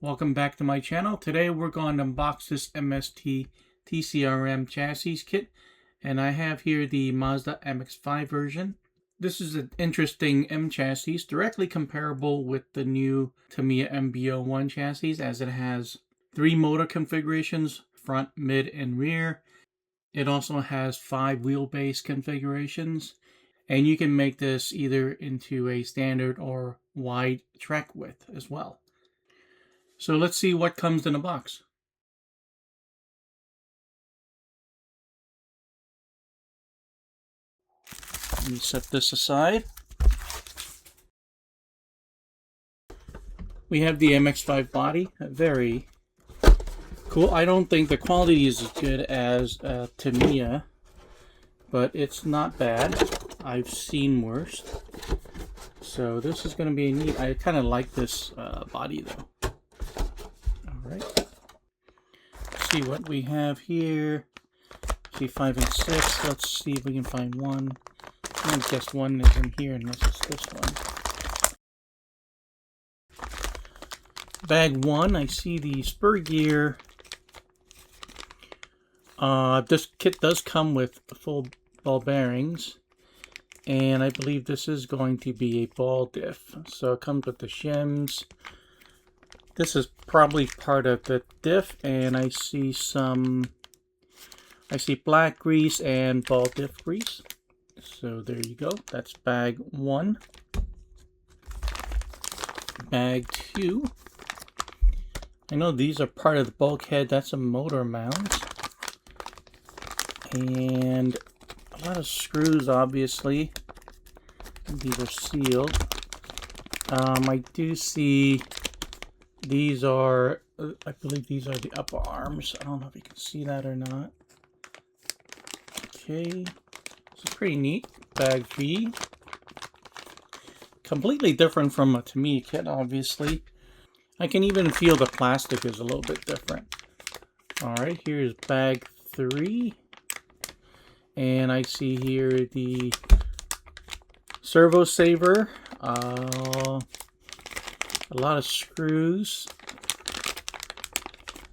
Welcome back to my channel. Today we're going to unbox this MST TCR-M chassis kit, and I have here the Mazda MX-5 version. This is an interesting M chassis, directly comparable with the new Tamiya MB-01 chassis, as it has 3 motor configurations, front, mid, and rear. It also has 5 wheelbase configurations, and you can make this either into a standard or wide track width as well. So let's see what comes in a box. Let me set this aside. We have the MX-5 body, very cool. I don't think the quality is as good as Tamiya, but it's not bad. I've seen worse. So this is going to be neat. I kind of like this body though. Alright. See what we have here. See 5 and 6. Let's see if we can find one. I guess one is in here unless it's this one. Bag 1, I see the spur gear. This kit does come with full ball bearings, and I believe this is going to be a ball diff. So it comes with the shims. This is probably part of the diff, and I see black grease and ball diff grease. So there you go. That's bag 1. Bag 2. I know these are part of the bulkhead. That's a motor mount. And a lot of screws, obviously. These are sealed. I do see these are, I believe these are the upper arms. I don't know if you can see that or not. Okay. It's pretty neat. Bag B. Completely different from a Tamiya kit, obviously. I can even feel the plastic is a little bit different. Alright, here's bag 3. And I see here the servo saver. A lot of screws.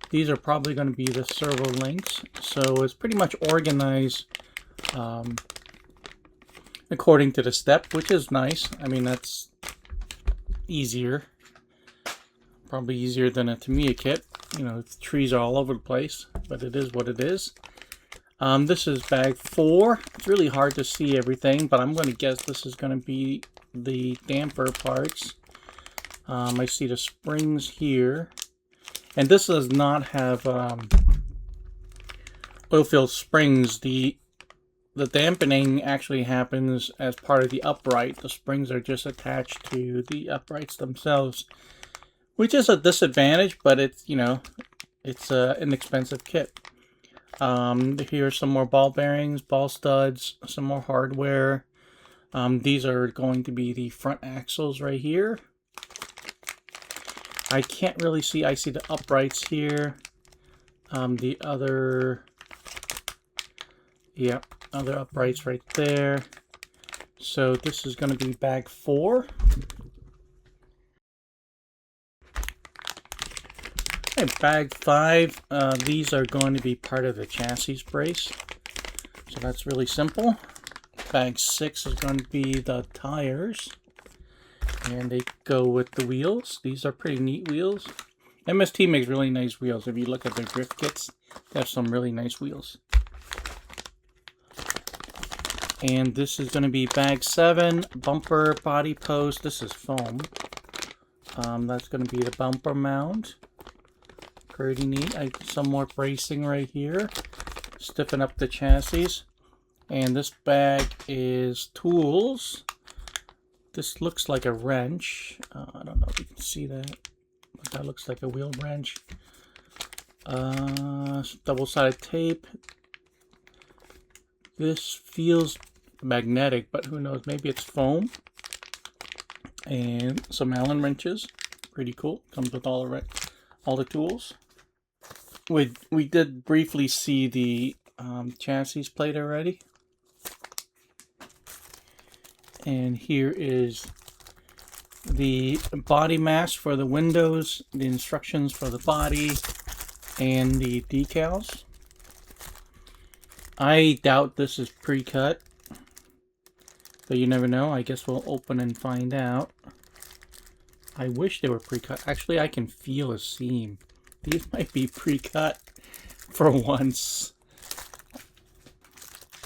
These are probably going to be the servo links. So it's pretty much organized according to the step, which is nice. I mean, that's easier. Probably easier than a Tamiya kit. You know, the trees are all over the place, but it is what it is. This is bag 4. It's really hard to see everything, but I'm going to guess this is going to be the damper parts. I see the springs here. And this does not have oil-filled springs. The dampening actually happens as part of the upright. The springs are just attached to the uprights themselves, which is a disadvantage, but it's, you know, it's an inexpensive kit. Here's some more ball bearings, ball studs, some more hardware. These are going to be the front axles right here. I can't really see. I see the uprights here. The other, yeah, other uprights right there. So this is going to be bag 4. Okay, bag 5. These are going to be part of the chassis brace. So that's really simple. Bag 6 is going to be the tires. And they go with the wheels. These are pretty neat wheels. MST makes really nice wheels. If you look at their drift kits, they have some really nice wheels. And this is going to be bag 7. Bumper body post. This is foam. That's going to be the bumper mount. Pretty neat. Some more bracing right here. Stiffen up the chassis. And this bag is tools. This looks like a wrench. I don't know if you can see that. But that looks like a wheel wrench. Double-sided tape. This feels magnetic, but who knows? Maybe it's foam. And some Allen wrenches. Pretty cool. Comes with all the tools. We did briefly see the chassis plate already. And here is the body mask for the windows, the instructions for the body, and the decals. I doubt this is pre-cut, but you never know. I guess we'll open and find out. I wish they were pre-cut. Actually, I can feel a seam. These might be pre-cut for once.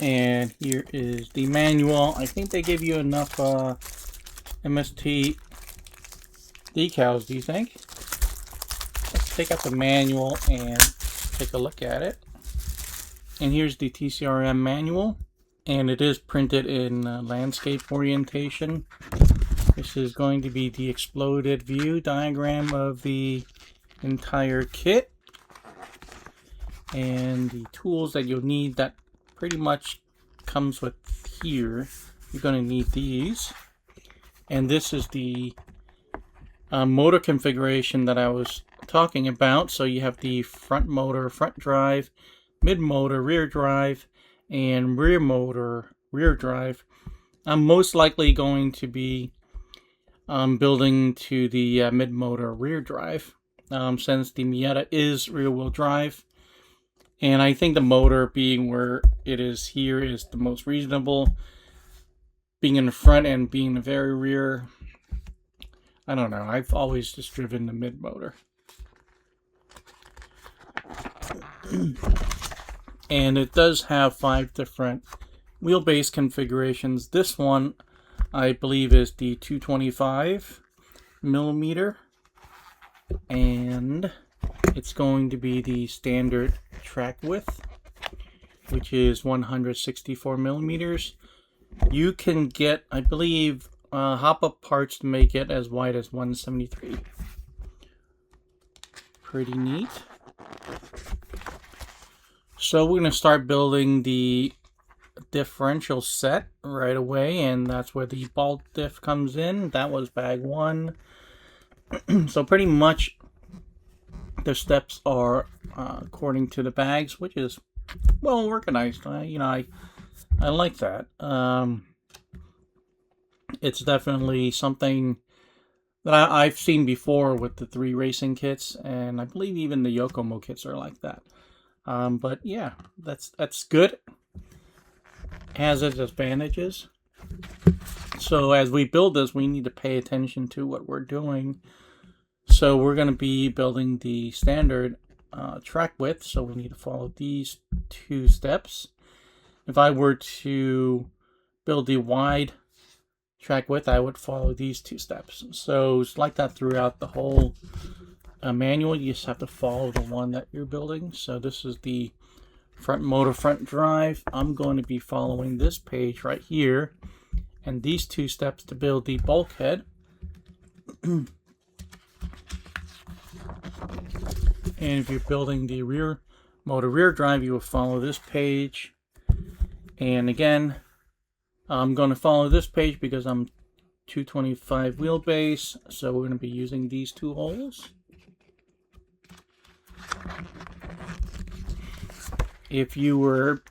And here is the manual. I think they give you enough MST decals, do you think? Let's take out the manual and take a look at it. And here's the TCR-M manual. And it is printed in landscape orientation. This is going to be the exploded view diagram of the entire kit. And the tools that you'll need, that pretty much comes with here. You're going to need these. And this is the motor configuration that I was talking about. So you have the front motor, front drive, mid motor, rear drive, and rear motor, rear drive. I'm most likely going to be building to the mid motor rear drive, since the Miata is rear wheel drive. And I think the motor being where it is here is the most reasonable. Being in the front and being in the very rear, I don't know. I've always just driven the mid motor. And it does have 5 different wheelbase configurations. This one, I believe, is the 225 millimeter. And it's going to be the standard track width, which is 164 millimeters. You can get, I believe, hop-up parts to make it as wide as 173. Pretty neat. So we're going to start building the differential set right away, and that's where the bolt diff comes in. That was bag 1. So pretty much the steps are according to the bags, which is well organized. I like that. It's definitely something that I've seen before with the 3 racing kits, and I believe even the Yokomo kits are like that. But yeah, that's good. Has its advantages. So as we build this, we need to pay attention to what we're doing. So we're going to be building the standard track width, so we need to follow these 2 steps. If I were to build the wide track width, I would follow these 2 steps. So it's like that throughout the whole manual. You just have to follow the one that you're building. So this is the front motor, front drive. I'm going to be following this page right here and these 2 steps to build the bulkhead. And if you're building the rear motor, rear drive, you will follow this page. And again, I'm going to follow this page because I'm 225 wheelbase, so we're going to be using these 2 holes. If you were,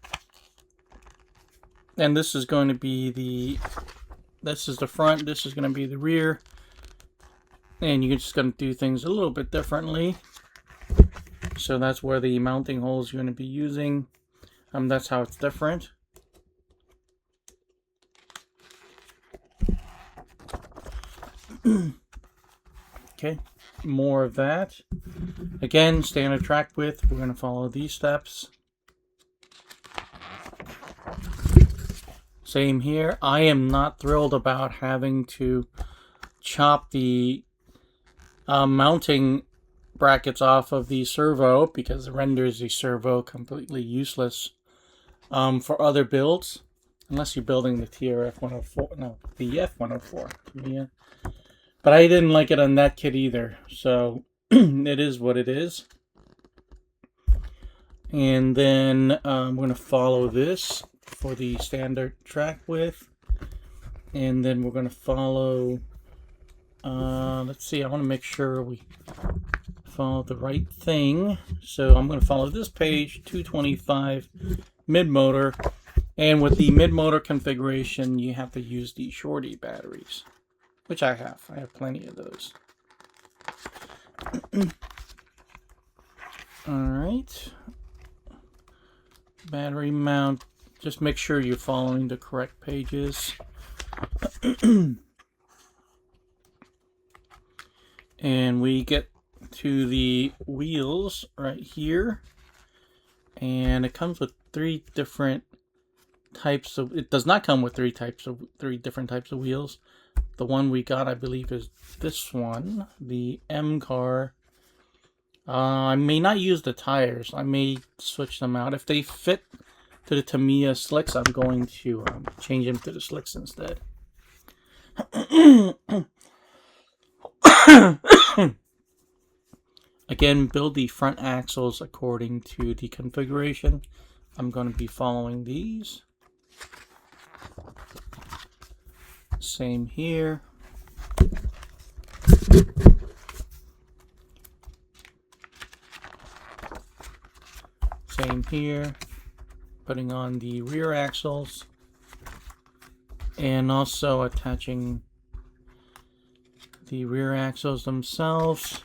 and this is going to be this is the front, this is going to be the rear, and you're just going to do things a little bit differently. So that's where the mounting holes you're going to be using. That's how it's different. Okay, more of that. Again, standard track width. We're going to follow these steps. Same here. I am not thrilled about having to chop the mounting brackets off of the servo because it renders the servo completely useless for other builds, unless you're building the TRF 104. No, the F104. Yeah. But I didn't like it on that kit either, so it is what it is. And then I'm going to follow this for the standard track width. And then we're going to follow, let's see, I want to make sure we follow the right thing. So I'm going to follow this page, 225 mid-motor. And with the mid-motor configuration, you have to use the shorty batteries. which I have. I have plenty of those. Alright. Battery mount. Just make sure you're following the correct pages. And we get to the wheels right here. And it comes with three different types of... It does not come with three different types of wheels. The one we got, I believe, is this one, the M car. I may not use the tires. I may switch them out. If they fit to the Tamiya slicks, I'm going to change them to the slicks instead. Again, build the front axles according to the configuration. I'm going to be following these. Same here. Same here. Putting on the rear axles. And also attaching the rear axles themselves.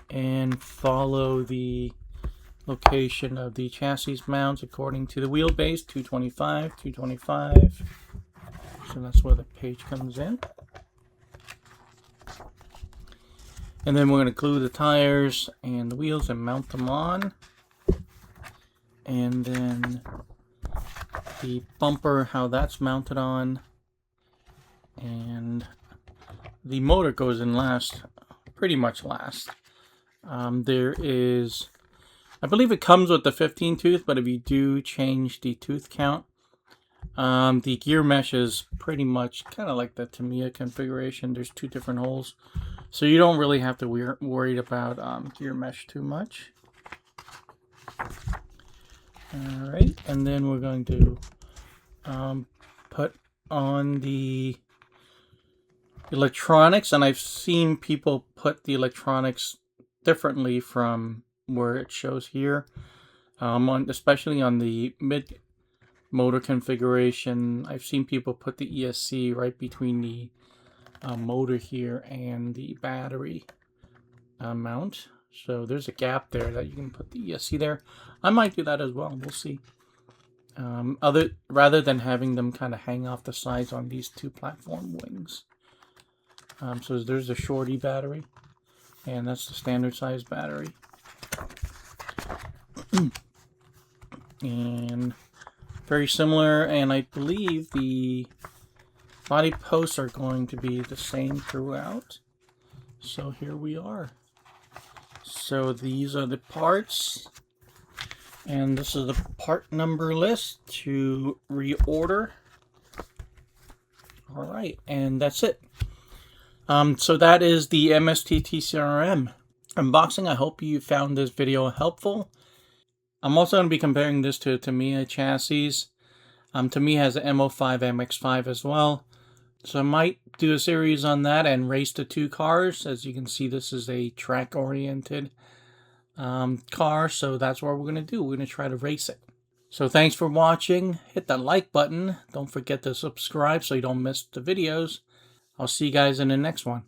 And follow the location of the chassis mounts according to the wheelbase, 225, 225. So that's where the page comes in. And then we're going to glue the tires and the wheels and mount them on. And then the bumper, how that's mounted on. And the motor goes in last, pretty much last. There is, I believe it comes with the 15 tooth, but if you do change the tooth count, the gear mesh is pretty much kind of like the Tamiya configuration. There's two different holes, so you don't really have to worry about gear mesh too much. Alright, and then we're going to put on the electronics, and I've seen people put the electronics differently from where it shows here, especially on the mid motor configuration. I've seen people put the ESC right between the motor here and the battery mount, so there's a gap there that you can put the ESC there. I might do that as well, we'll see. Rather than having them kind of hang off the sides on these two platform wings. So there's a shorty battery, and that's the standard size battery. And very similar, and I believe the body posts are going to be the same throughout. So here we are. So these are the parts, and this is the part number list to reorder. Alright, and that's it. So that is the MST TCR-M unboxing. I hope you found this video helpful. I'm also going to be comparing this to a Tamiya chassis. Tamiya has an MO5 MX-5 as well. So I might do a series on that and race the two cars. As you can see, this is a track-oriented car, so that's what we're going to do. We're going to try to race it. So thanks for watching. Hit that like button. Don't forget to subscribe so you don't miss the videos. I'll see you guys in the next one.